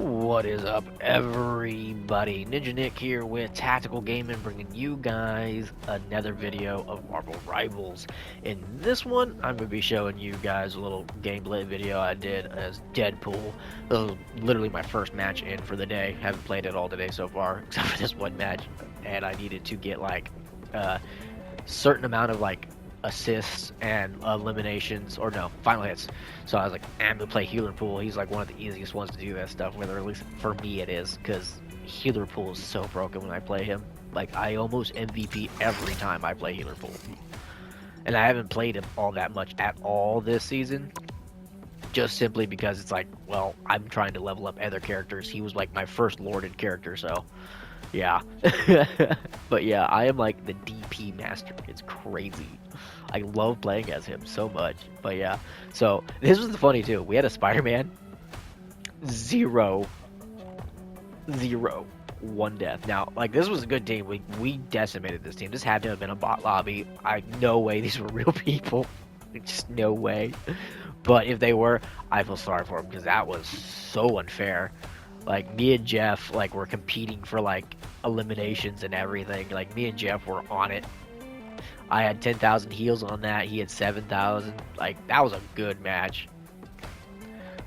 What is up, everybody? Ninja Nick here with Tactical Gaming, bringing you guys another video of Marvel Rivals. In this one, I'm going to be showing you guys a little gameplay video I did as Deadpool. This was literally my first match in for the day. Haven't played it all today so far, except for this one match, and I needed to get like a certain amount of like assists and eliminations, or no, final hits. So I was like, I'm gonna play Healer Pool. He's like one of the easiest ones to do that stuff with, or at least for me it is, because Healer Pool is so broken when I play him. Like, I almost MVP every time I play Healer Pool. And I haven't played him all that much at all this season, just simply because it's like, well, I'm trying to level up other characters. He was like my first Lorded character, so yeah. But yeah, I am like the DP master. It's crazy. I love playing as him so much. But yeah, so this was funny too. We had a Spider-Man, zero, one death. Now, like, this was a good team. We decimated this team. This had to have been a bot lobby. No way these were real people. Just no way. But if they were, I feel sorry for them, because that was so unfair. Like, me and Jeff, like, were competing for, like, eliminations and everything. Like, me and Jeff were on it. I had 10,000 heals on that. He had 7,000. Like, that was a good match.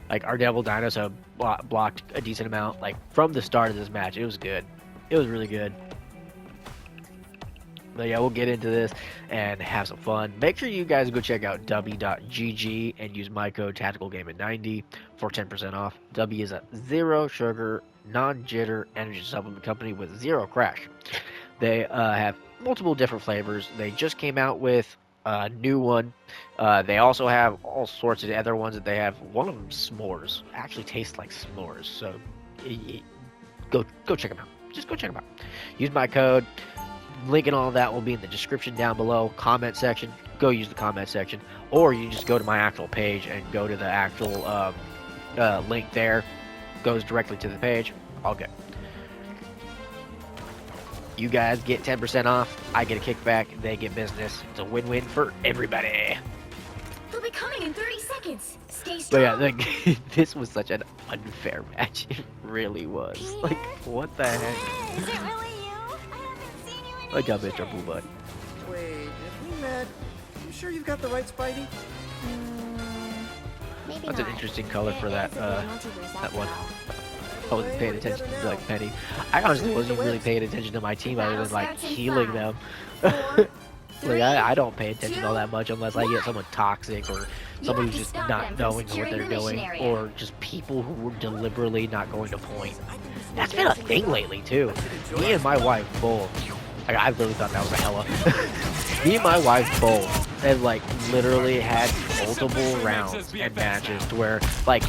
Like, our Devil Dinosaur blocked a decent amount. Like, from the start of this match, it was good. It was really good. But yeah, we'll get into this and have some fun. Make sure you guys go check out W.GG and use my code TacticalGaming90 for 10% off. W is a zero sugar, non-jitter energy supplement company with zero crash. They have multiple different flavors. They just came out with a new one. They also have all sorts of other ones that they have. One of them, s'mores, actually tastes like s'mores. So go check them out. Just go check them out. Use my code. Link and all of that will be in the description down below. Comment section. Go use the comment section, or you just go to my actual page and go to the actual link there. Goes directly to the page. All good. You guys get 10% off. I get a kickback. They get business. It's a win-win for everybody. They'll be coming in 30 seconds. Stay But strong. yeah, like, this was such an unfair match. It really was. Peter? Like, what the heck? Is it really you? I haven't seen you in Good job, ages. Mr. Boo Bud. Wait, if we met, you sure you've got the right Spidey? Maybe That's not. an interesting color for It that is a big multiverse that after one. all. I wasn't paying attention to like Penny. I honestly wasn't even really paying attention to my team other than like healing them. Like, I don't pay attention all that much unless I get someone toxic or someone who's just not knowing what they're doing, or just people who are deliberately not going to point. That's been a thing lately too. Me and my wife both. Like, I really thought that was a hella. Me and my wife both have like literally had multiple rounds and matches to where, like,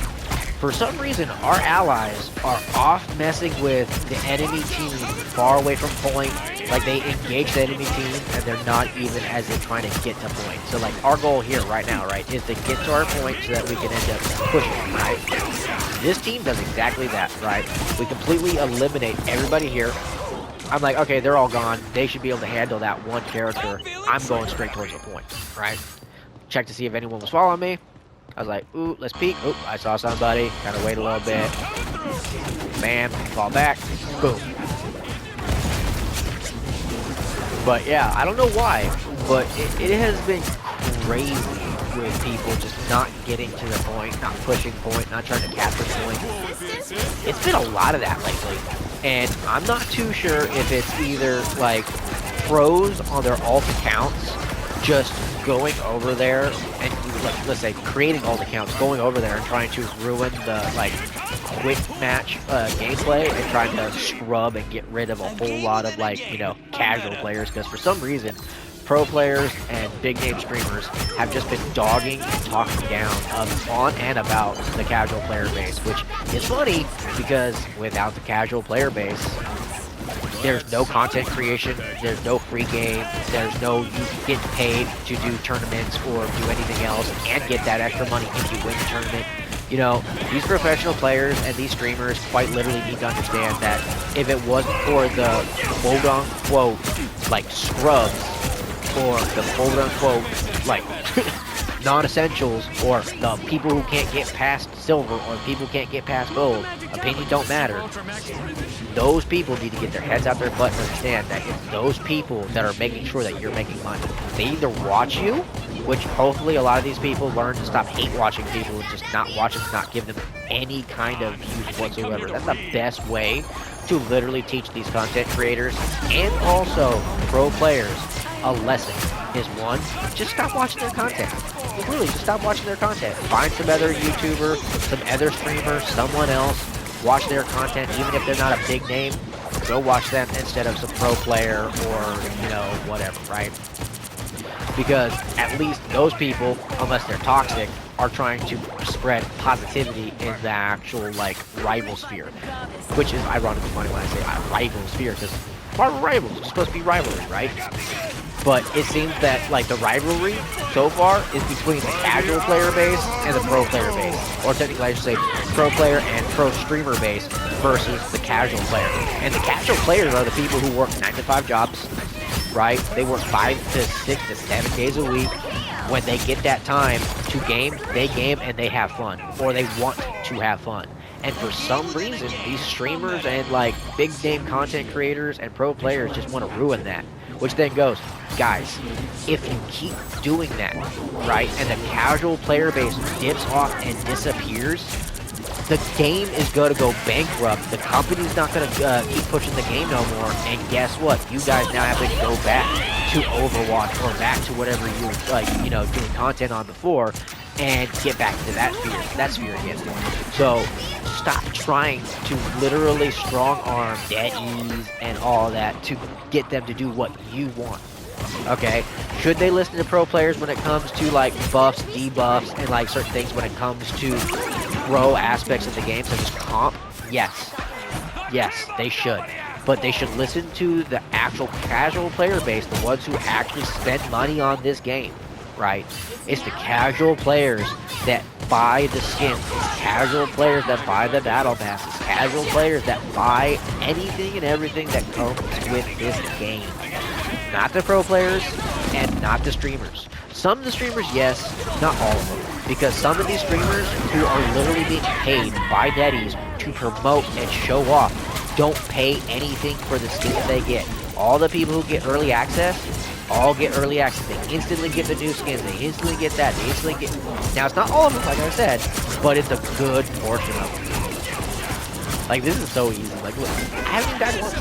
for some reason our allies are off messing with the enemy team far away from point. Like, they engage the enemy team and they're not even as in trying to get to point. So like, our goal here right now, right, is to get to our point so that we can end up pushing, right? This team does exactly that, right? We completely eliminate everybody here. I'm like, okay, they're all gone. They should be able to handle that one character. I'm going straight towards the point, right? Check to see if anyone was following me. I was like, ooh, let's peek. Oop, I saw somebody. Kind of wait a little bit. Bam, fall back. Boom. But yeah, I don't know why, but it has been crazy with people just not getting to the point, not pushing point, not trying to capture point. It's been a lot of that lately, and I'm not too sure if it's either like pros on their alt accounts just going over there and, like, let's say creating alt accounts, going over there and trying to ruin the like quick match gameplay and trying to scrub and get rid of a whole lot of, like, you know, casual players, because for some reason pro players and big name streamers have just been dogging and talking down on and about the casual player base, which is funny because without the casual player base, there's no content creation, there's no free game, there's no you get paid to do tournaments or do anything else and get that extra money if you win the tournament. You know, these professional players and these streamers quite literally need to understand that if it wasn't for the quote-unquote, like, scrubs, or the quote-unquote, like, non-essentials or the people who can't get past silver or people who can't get past gold, opinions don't matter. Those people need to get their heads out their butt and understand that it's those people that are making sure that you're making money. They either watch you, which hopefully a lot of these people learn to stop hate watching people and just not watch them, not give them any kind of views whatsoever. That's the best way to literally teach these content creators and also pro players a lesson. Is one, just stop watching their content. Really, just stop watching their content. Find some other YouTuber, some other streamer, someone else. Watch their content, even if they're not a big name. Go watch them instead of some pro player or, you know, whatever, right? Because at least those people, unless they're toxic, are trying to spread positivity in the actual, like, rival sphere. Which is ironically funny when I say rival sphere, because Marvel Rivals is supposed to be rivalry, right? But it seems that, like, the rivalry so far is between the casual player base and the pro player base. Or technically, I should say pro player and pro streamer base versus the casual player. And the casual players are the people who work 9 to 5 jobs, right? They work 5 to 6 to 7 days a week. When they get that time to game, they game and they have fun. Or they want to have fun. And for some reason, these streamers and, like, big name content creators and pro players just want to ruin that. Which then goes, guys, if you keep doing that, right, and the casual player base dips off and disappears, the game is going to go bankrupt. The company's not going to keep pushing the game no more. And guess what? You guys now have to go back to Overwatch or back to whatever you were, like, you know, doing content on before and get back to that sphere again. So stop trying to literally strong arm daddies and all that to get them to do what you want. Okay, should they listen to pro players when it comes to, like, buffs, debuffs, and, like, certain things when it comes to pro aspects of the game, such as comp? Yes. Yes, they should. But they should listen to the actual casual player base, the ones who actually spend money on this game, right? It's the casual players that buy the skins. It's casual players that buy the battle passes. Casual players that buy anything and everything that comes with this game. Not the pro players and not the streamers. Some of the streamers, yes, not all of them. Because some of these streamers who are literally being paid by daddies to promote and show off don't pay anything for the skins they get. All the people who get early access all get early access. They instantly get the new skins. They instantly get that. They instantly get... Now, it's not all of them, like I said, but it's a good portion of them. Like, this is so easy. Like, look, I haven't died once.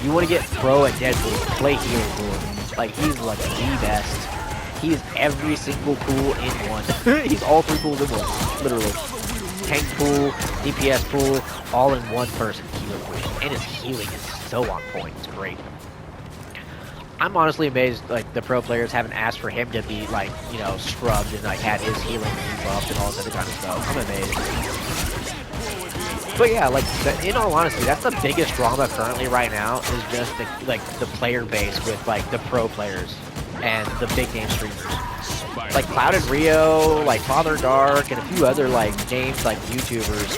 You want to get pro at Deadpool, play Healing Pool. Like, he's like the best. He is every single pool in one. He's all 3 pools in one, literally. Tank pool, DPS pool, all in one person. Healing pool. And his healing is so on point. It's great. I'm honestly amazed, like, the pro players haven't asked for him to be, like, you know, scrubbed and, like, had his healing debuffed and all this other kind of stuff. I'm amazed. But yeah, like, in all honesty, that's the biggest drama currently right now is just, the player base with, like, the pro players and the big name streamers. Like, Cloud and Rio, like, Father Dark, and a few other, like, names, like, YouTubers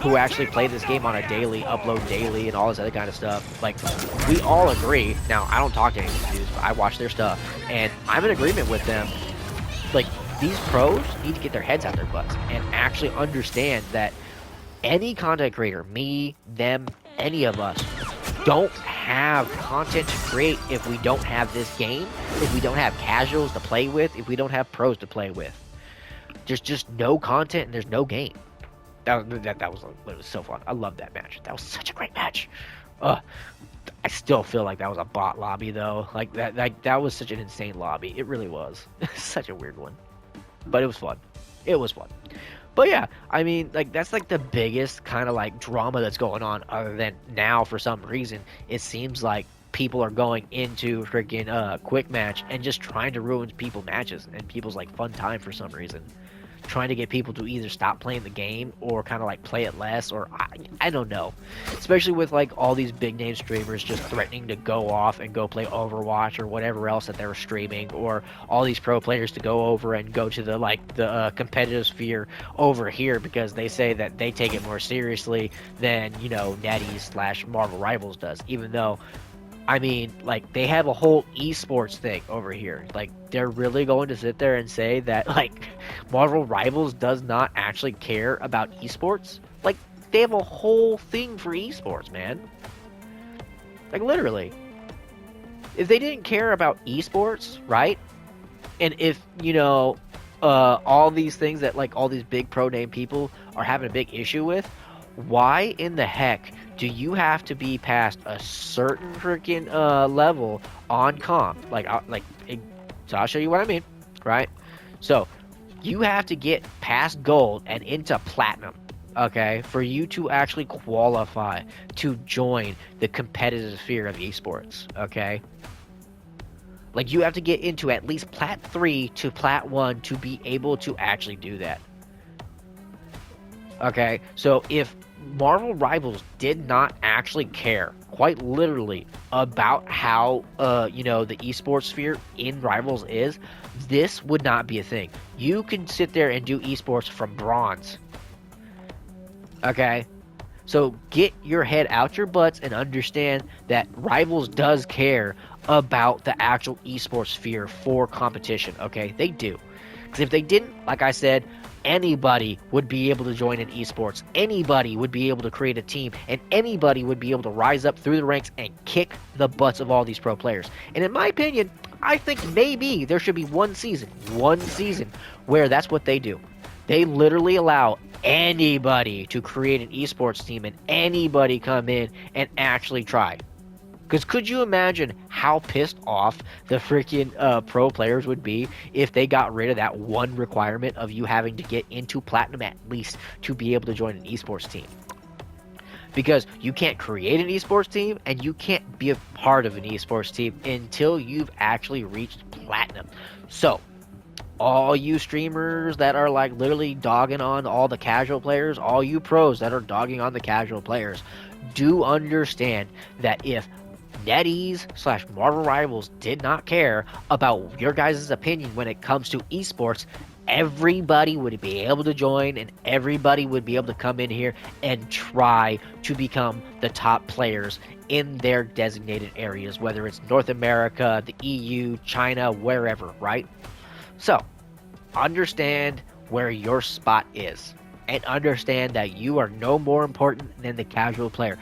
who actually play this game on a daily, upload daily, and all this other kind of stuff. Like, we all agree. Now, I don't talk to any of these dudes, but I watch their stuff, and I'm in agreement with them. Like, these pros need to get their heads out their butts and actually understand that any content creator, me, them, any of us, don't have content to create if we don't have this game, if we don't have casuals to play with, if we don't have pros to play with. There's just no content and there's no game. That was so fun. I love that match. That was such a great match. I still feel like that was a bot lobby though. Like that was such an insane lobby. It really was. Such a weird one. But it was fun. It was fun. But yeah, I mean, like, that's like the biggest kind of like drama that's going on, other than now for some reason it seems like people are going into freaking quick match and just trying to ruin people's matches and people's like fun time for some reason. Trying to get people to either stop playing the game or kind of like play it less, or I don't know. Especially with like all these big name streamers just threatening to go off and go play Overwatch or whatever else that they were streaming, or all these pro players to go over and go to the competitive sphere over here because they say that they take it more seriously than, you know, Natty / Marvel Rivals does, even though I mean, like, they have a whole esports thing over here. Like, they're really going to sit there and say that, like, Marvel Rivals does not actually care about esports? Like, they have a whole thing for esports, man. Like, literally. If they didn't care about esports, right? And if, all these things that, like, all these big pro-name people are having a big issue with, why in the heck do you have to be past a certain freaking level on comp? So I'll show you what I mean, right? So you have to get past gold and into platinum, okay, for you to actually qualify to join the competitive sphere of esports, okay? Like, you have to get into at least Plat 3 to Plat 1 to be able to actually do that. Okay, so if Marvel Rivals did not actually care, quite literally, about how, the esports sphere in Rivals is, this would not be a thing. You can sit there and do esports from bronze. Okay? So get your head out your butts and understand that Rivals does care about the actual esports sphere for competition, okay? They do. Because if they didn't, like I said, anybody would be able to join in esports. Anybody would be able to create a team, and anybody would be able to rise up through the ranks and kick the butts of all these pro players. And in my opinion, I think maybe there should be one season where that's what they do. They literally allow anybody to create an esports team and anybody come in and actually try. Because could you imagine how pissed off the freaking pro players would be if they got rid of that one requirement of you having to get into platinum at least to be able to join an esports team? Because you can't create an esports team and you can't be a part of an esports team until you've actually reached platinum. So, all you streamers that are like literally dogging on all the casual players, all you pros that are dogging on the casual players, do understand that if NetEase / Marvel Rivals did not care about your guys' opinion when it comes to esports, everybody would be able to join and everybody would be able to come in here and try to become the top players in their designated areas, whether it's North America, the EU, China, wherever, right? So, understand where your spot is and understand that you are no more important than the casual player.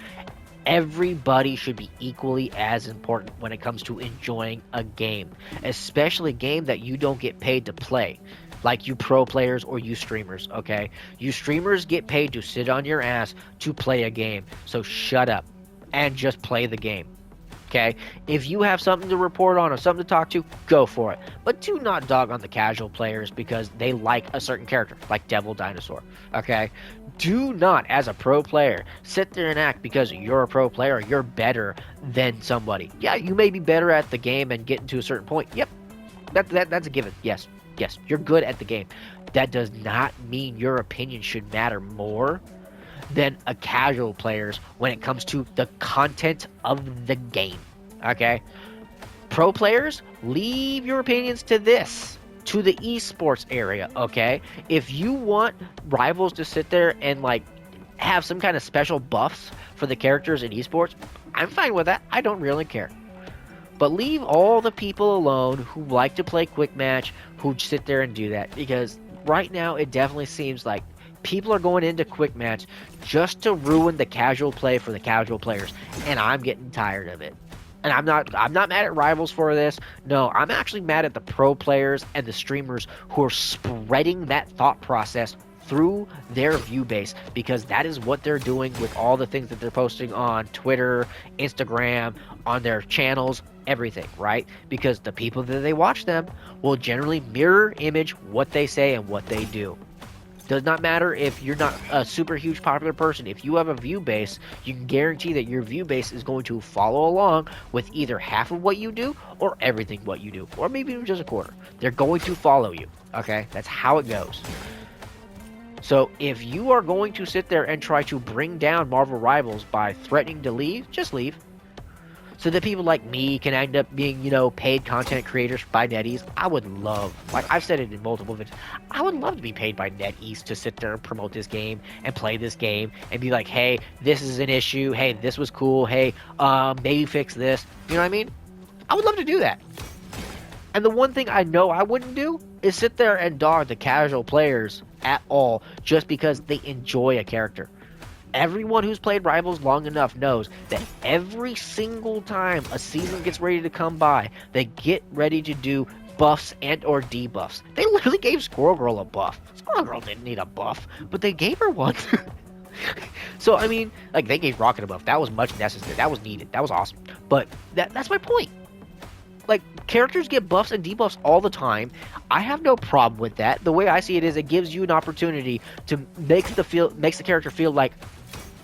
Everybody should be equally as important when it comes to enjoying a game, especially a game that you don't get paid to play, like you pro players or you streamers, okay? You streamers get paid to sit on your ass to play a game, so shut up and just play the game, okay? If you have something to report on or something to talk to, go for it. But do not dog on the casual players because they like a certain character, like Devil Dinosaur, okay? Do not, as a pro player, sit there and act because you're a pro player, you're better than somebody. Yeah, you may be better at the game and getting to a certain point. Yep, that's a given. Yes, you're good at the game. That does not mean your opinion should matter more than a casual player's when it comes to the content of the game, okay? Pro players, leave your opinions to the esports area, okay? If you want Rivals to sit there and like have some kind of special buffs for the characters in esports, I'm fine with that. I don't really care. But leave all the people alone who like to play quick match, who sit there and do that, because right now it definitely seems like people are going into quick match just to ruin the casual play for the casual players, and I'm getting tired of it. And I'm not mad at Rivals for this. No, I'm actually mad at the pro players and the streamers who are spreading that thought process through their view base, because that is what they're doing with all the things that they're posting on Twitter, Instagram, on their channels, everything, right? Because the people that they watch them will generally mirror image what they say and what they do. Does not matter if you're not a super huge popular person. If you have a view base, you can guarantee that your view base is going to follow along with either half of what you do or everything what you do, or maybe even just a quarter. They're going to follow you, okay? That's how it goes. So if you are going to sit there and try to bring down Marvel Rivals by threatening to leave, just leave. so that people like me can end up being, you know, paid content creators by NetEase. I would love, like I've said it in multiple videos, I would love to be paid by NetEase to sit there and promote this game and play this game and be like, hey, this is an issue, hey, this was cool, hey, maybe fix this. You know what I mean? I would love to do that. And the one thing I know I wouldn't do is sit there and dog the casual players at all just because they enjoy a character. Everyone who's played Rivals long enough knows that every single time a season gets ready to come by, they get ready to do buffs and or debuffs. They literally gave Squirrel Girl a buff. Squirrel Girl didn't need a buff, but they gave her one. So, I mean, like, they gave Rocket a buff. That was much necessary. That was needed. That was awesome. But that's my point. Like, characters get buffs and debuffs all the time. I have no problem with that. The way I see it is it gives you an opportunity to makes the character feel like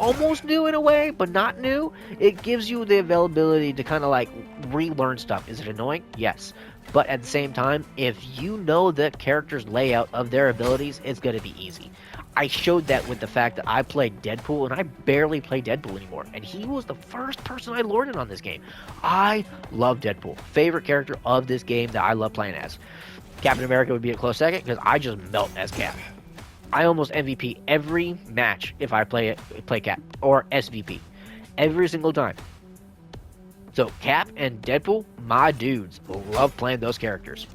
almost new in a way, but not new. It gives you the availability to kind of like relearn stuff. Is it annoying? Yes. But at the same time, if you know the character's layout of their abilities, it's going to be easy. I showed that with the fact that I played Deadpool, and I barely play Deadpool anymore. And he was the first person I lorded on this game. I love Deadpool. Favorite character of this game that I love playing as. Captain America would be a close second, because I just melt as Cap. I almost MVP every match if I play Cap, or SVP. Every single time. So, Cap and Deadpool, my dudes, love playing those characters.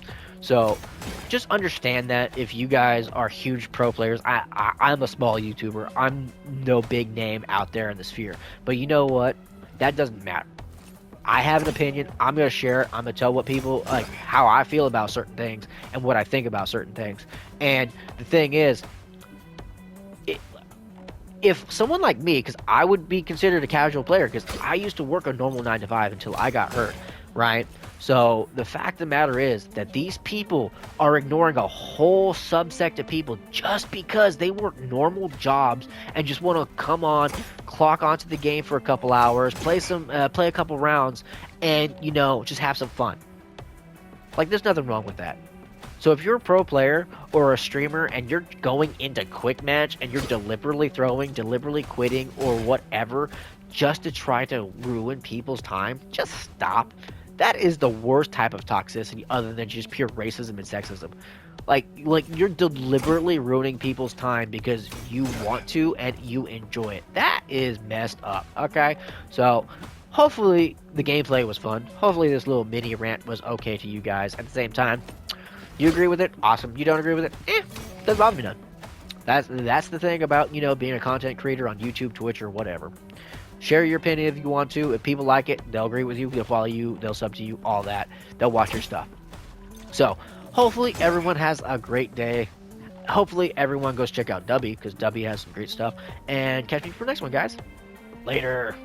So, just understand that if you guys are huge pro players, I'm a small YouTuber. I'm no big name out there in the sphere. But you know what? That doesn't matter. I have an opinion. I'm going to share it. I'm going to tell what people, like, how I feel about certain things and what I think about certain things. And the thing is, if someone like me, because I would be considered a casual player, because I used to work a normal 9 to 5 until I got hurt, right? So the fact of the matter is that these people are ignoring a whole subsect of people just because they work normal jobs and just want to come on, clock onto the game for a couple hours, play a couple rounds, and, you know, just have some fun. Like, there's nothing wrong with that. So if you're a pro player or a streamer and you're going into quick match and you're deliberately throwing, deliberately quitting, or whatever just to try to ruin people's time, just stop. That is the worst type of toxicity other than just pure racism and sexism. Like you're deliberately ruining people's time because you want to and you enjoy it. That is messed up, okay? So hopefully the gameplay was fun. Hopefully this little mini rant was okay to you guys. At the same time, you agree with it? Awesome. You don't agree with it? Doesn't bother me none. That's the thing about, you know, being a content creator on YouTube, Twitch, or whatever. Share your opinion if you want to. If people like it, they'll agree with you, they'll follow you, they'll sub to you, all that. They'll watch your stuff. So, hopefully everyone has a great day. Hopefully everyone goes check out Dubby, because Dubby has some great stuff. And catch me for the next one, guys. Later.